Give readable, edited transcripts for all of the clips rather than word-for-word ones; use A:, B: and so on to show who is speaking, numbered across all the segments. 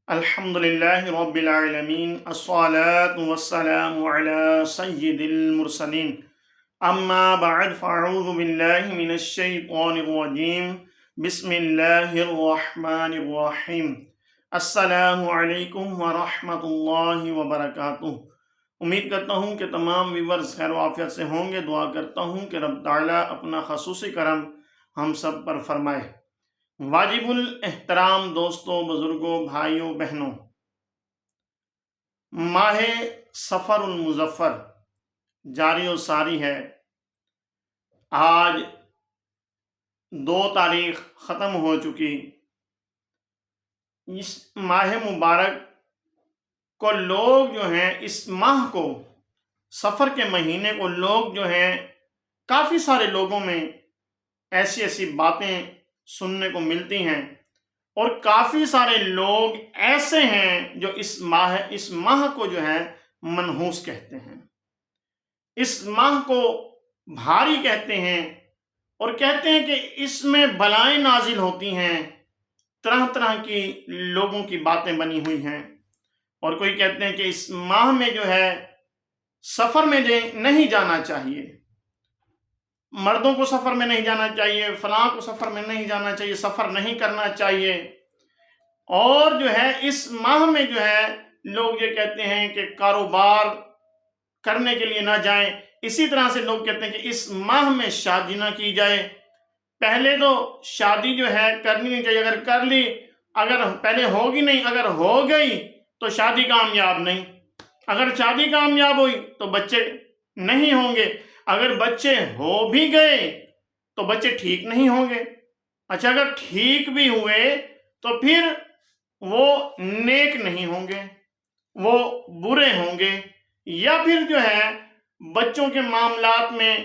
A: الحمد لله رب العالمين الصلاة والسلام على سيد المرسلين أما بعد فأعوذ بالله من الشيطان الرجيم بسم الله الرحمن الرحيم السلام علیکم ورحمۃ اللہ وبرکاتہ۔ امید کرتا ہوں کہ تمام ویورز خیر و عافیت سے ہوں گے۔ دعا کرتا ہوں کہ رب تعالیٰ اپنا خصوصی کرم ہم سب پر فرمائے۔ واجب الاحترام دوستوں، بزرگوں، بھائیوں، بہنوں، ماہ سفر المظفر جاری و ساری ہے۔ آج 2 تاریخ ختم ہو چکی۔ اس ماہ مبارک کو لوگ جو ہیں، اس ماہ کو، سفر کے مہینے کو لوگ جو ہیں، کافی سارے لوگوں میں ایسی باتیں سننے کو ملتی ہیں، اور کافی سارے لوگ ایسے ہیں جو اس ماہ کو جو ہے منحوس کہتے ہیں، اس ماہ کو بھاری کہتے ہیں، اور کہتے ہیں کہ اس میں بلائیں نازل ہوتی ہیں، طرح طرح کی لوگوں کی باتیں بنی ہوئی ہیں۔ اور کوئی کہتے ہیں کہ اس ماہ میں جو ہے سفر میں نہیں جانا چاہیے، مردوں کو سفر میں نہیں جانا چاہیے، فلاں کو سفر میں نہیں جانا چاہیے، سفر نہیں کرنا چاہیے۔ اور جو ہے اس ماہ میں جو ہے لوگ یہ کہتے ہیں کہ کاروبار کرنے کے لیے نہ جائیں۔ اسی طرح سے لوگ کہتے ہیں کہ اس ماہ میں شادی نہ کی جائے۔ پہلے تو شادی جو ہے کرنی نہیں چاہیے، اگر کر لی، اگر پہلے ہوگی نہیں، اگر ہو گئی تو شادی کامیاب نہیں، اگر شادی کامیاب ہوئی تو بچے نہیں ہوں گے، اگر بچے ہو بھی گئے تو بچے ٹھیک نہیں ہوں گے۔ اچھا، اگر ٹھیک بھی ہوئے تو پھر وہ نیک نہیں ہوں گے، وہ برے ہوں گے، یا پھر جو ہے بچوں کے معاملات میں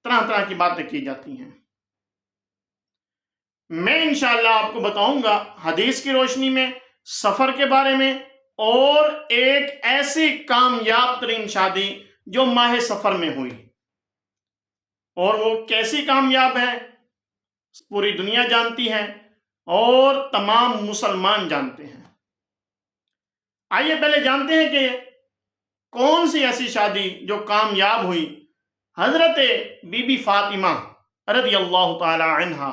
A: طرح طرح کی باتیں کی جاتی ہیں۔ میں انشاءاللہ آپ کو بتاؤں گا حدیث کی روشنی میں سفر کے بارے میں، اور ایک ایسی کامیاب ترین شادی جو ماہ سفر میں ہوئی، اور وہ کیسی کامیاب ہے پوری دنیا جانتی ہے اور تمام مسلمان جانتے ہیں۔ آئیے پہلے جانتے ہیں کہ کون سی ایسی شادی جو کامیاب ہوئی۔ حضرت بی بی فاطمہ رضی اللہ تعالی عنہا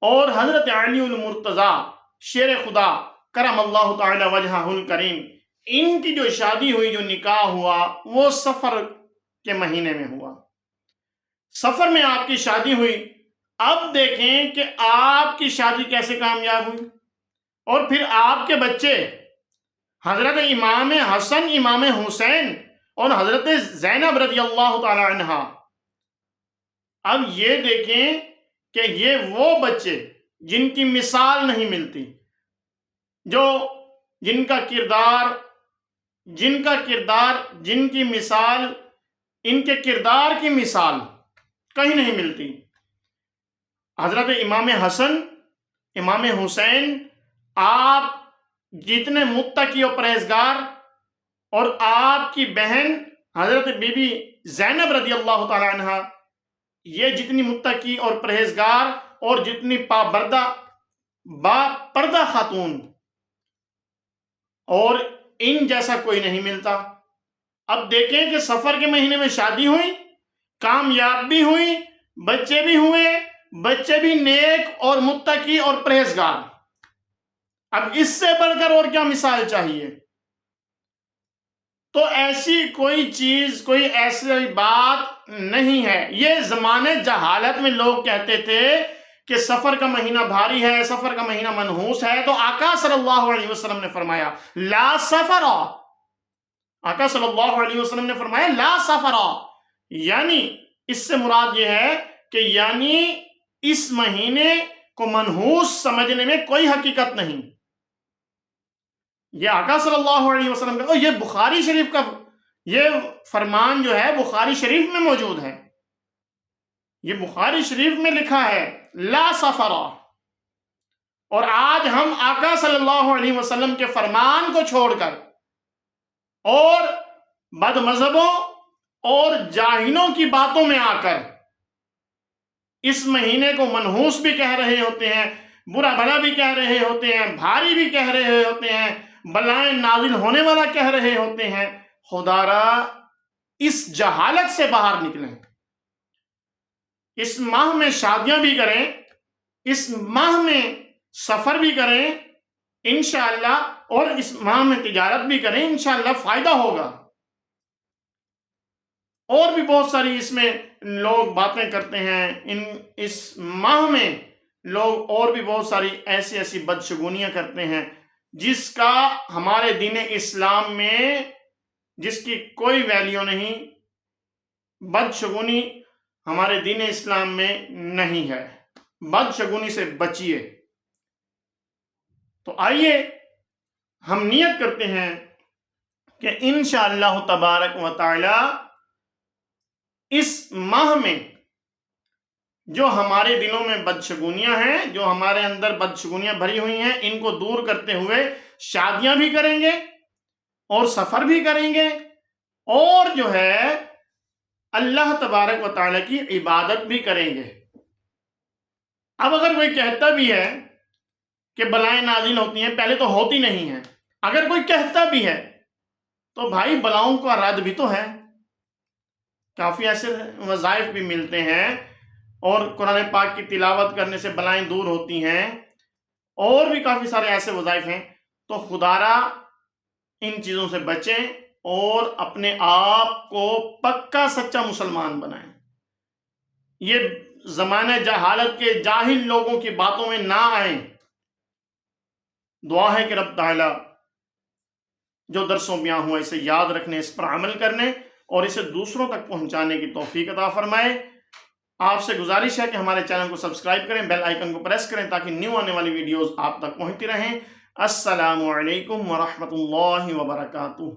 A: اور حضرت علی المرتضیٰ شیر خدا کرم اللہ تعالی وجہہ الکریم، ان کی جو شادی ہوئی، جو نکاح ہوا، وہ سفر کے مہینے میں ہوا۔ سفر میں آپ کی شادی ہوئی۔ اب دیکھیں کہ آپ کی شادی کیسے کامیاب ہوئی، اور پھر آپ کے بچے حضرت امام حسن، امام حسین اور حضرت زینب رضی اللہ تعالی عنہا۔ اب یہ دیکھیں کہ یہ وہ بچے جن کی مثال نہیں ملتی، جن کا کردار، جن کی مثال، ان کے کردار کی مثال کہیں نہیں ملتی۔ حضرت امام حسن، امام حسین، آپ جتنے متقی و پرہیزگار، اور آپ کی بہن حضرت بی بی زینب رضی اللہ تعالی عنہ، یہ جتنی متقی اور پرہیزگار اور جتنی پردہ خاتون، اور ان جیسا کوئی نہیں ملتا۔ اب دیکھیں کہ سفر کے مہینے میں شادی ہوئی، کامیاب بھی ہوئی، بچے بھی ہوئے، بچے بھی نیک اور متقی اور پرہیزگار۔ اب اس سے بڑھ کر اور کیا مثال چاہیے؟ تو ایسی کوئی چیز، کوئی ایسی بات نہیں ہے۔ یہ زمانے جہالت میں لوگ کہتے تھے کہ سفر کا مہینہ بھاری ہے، سفر کا مہینہ منحوس ہے، تو آقا صلی اللہ علیہ وسلم نے فرمایا لا سفر۔ آقا صلی اللہ علیہ وسلم نے فرمایا لا سفر، یعنی اس سے مراد یہ ہے کہ یعنی اس مہینے کو منحوس سمجھنے میں کوئی حقیقت نہیں۔ یہ آقا صلی اللہ علیہ وسلم کا، یہ بخاری شریف کا یہ فرمان جو ہے بخاری شریف میں موجود ہے، یہ بخاری شریف میں لکھا ہے لا سفر۔ اور آج ہم آقا صلی اللہ علیہ وسلم کے فرمان کو چھوڑ کر اور بد مذہبوں اور جاہلوں کی باتوں میں آ کر اس مہینے کو منحوس بھی کہہ رہے ہوتے ہیں، برا بھلا بھی کہہ رہے ہوتے ہیں، بھاری بھی کہہ رہے ہوتے ہیں، بلائیں نازل ہونے والا کہہ رہے ہوتے ہیں۔ خدا را اس جہالت سے باہر نکلیں، اس ماہ میں شادیاں بھی کریں، اس ماہ میں سفر بھی کریں انشاءاللہ، اور اس ماہ میں تجارت بھی کریں انشاءاللہ، فائدہ ہوگا۔ اور بھی بہت ساری اس میں لوگ باتیں کرتے ہیں، اس ماہ میں لوگ اور بھی بہت ساری ایسی بدشگونیاں کرتے ہیں جس کا ہمارے دین اسلام میں، جس کی کوئی ویلیو نہیں۔ بدشگونی ہمارے دین اسلام میں نہیں ہے، بدشگونی سے بچیے۔ تو آئیے ہم نیت کرتے ہیں کہ انشاءاللہ تبارک و تعالی اس ماہ میں جو ہمارے دلوں میں بدشگونیاں ہیں، جو ہمارے اندر بدشگونیاں بھری ہوئی ہیں، ان کو دور کرتے ہوئے شادیاں بھی کریں گے اور سفر بھی کریں گے، اور جو ہے اللہ تبارک و تعالیٰ کی عبادت بھی کریں گے۔ اب اگر کوئی کہتا بھی ہے کہ بلائیں نازل ہوتی ہیں، پہلے تو ہوتی نہیں ہیں، اگر کوئی کہتا بھی ہے تو بھائی بلاؤں کا رد بھی تو ہے۔ کافی ایسے وظائف بھی ملتے ہیں، اور قرآن پاک کی تلاوت کرنے سے بلائیں دور ہوتی ہیں، اور بھی کافی سارے ایسے وظائف ہیں۔ تو خدا را ان چیزوں سے بچیں اور اپنے آپ کو پکا سچا مسلمان بنائیں۔ یہ زمانہ جہالت کے جاہل لوگوں کی باتوں میں نہ آئیں۔ دعا ہے کہ رب تعالی جو درسوں بیان ہوا اسے یاد رکھنے، اس پر عمل کرنے اور اسے دوسروں تک پہنچانے کی توفیق عطا فرمائے۔ آپ سے گزارش ہے کہ ہمارے چینل کو سبسکرائب کریں، بیل آئیکن کو پریس کریں تاکہ نیو آنے والی ویڈیوز آپ تک پہنچتی رہیں۔ السلام علیکم ورحمۃ اللہ وبرکاتہ۔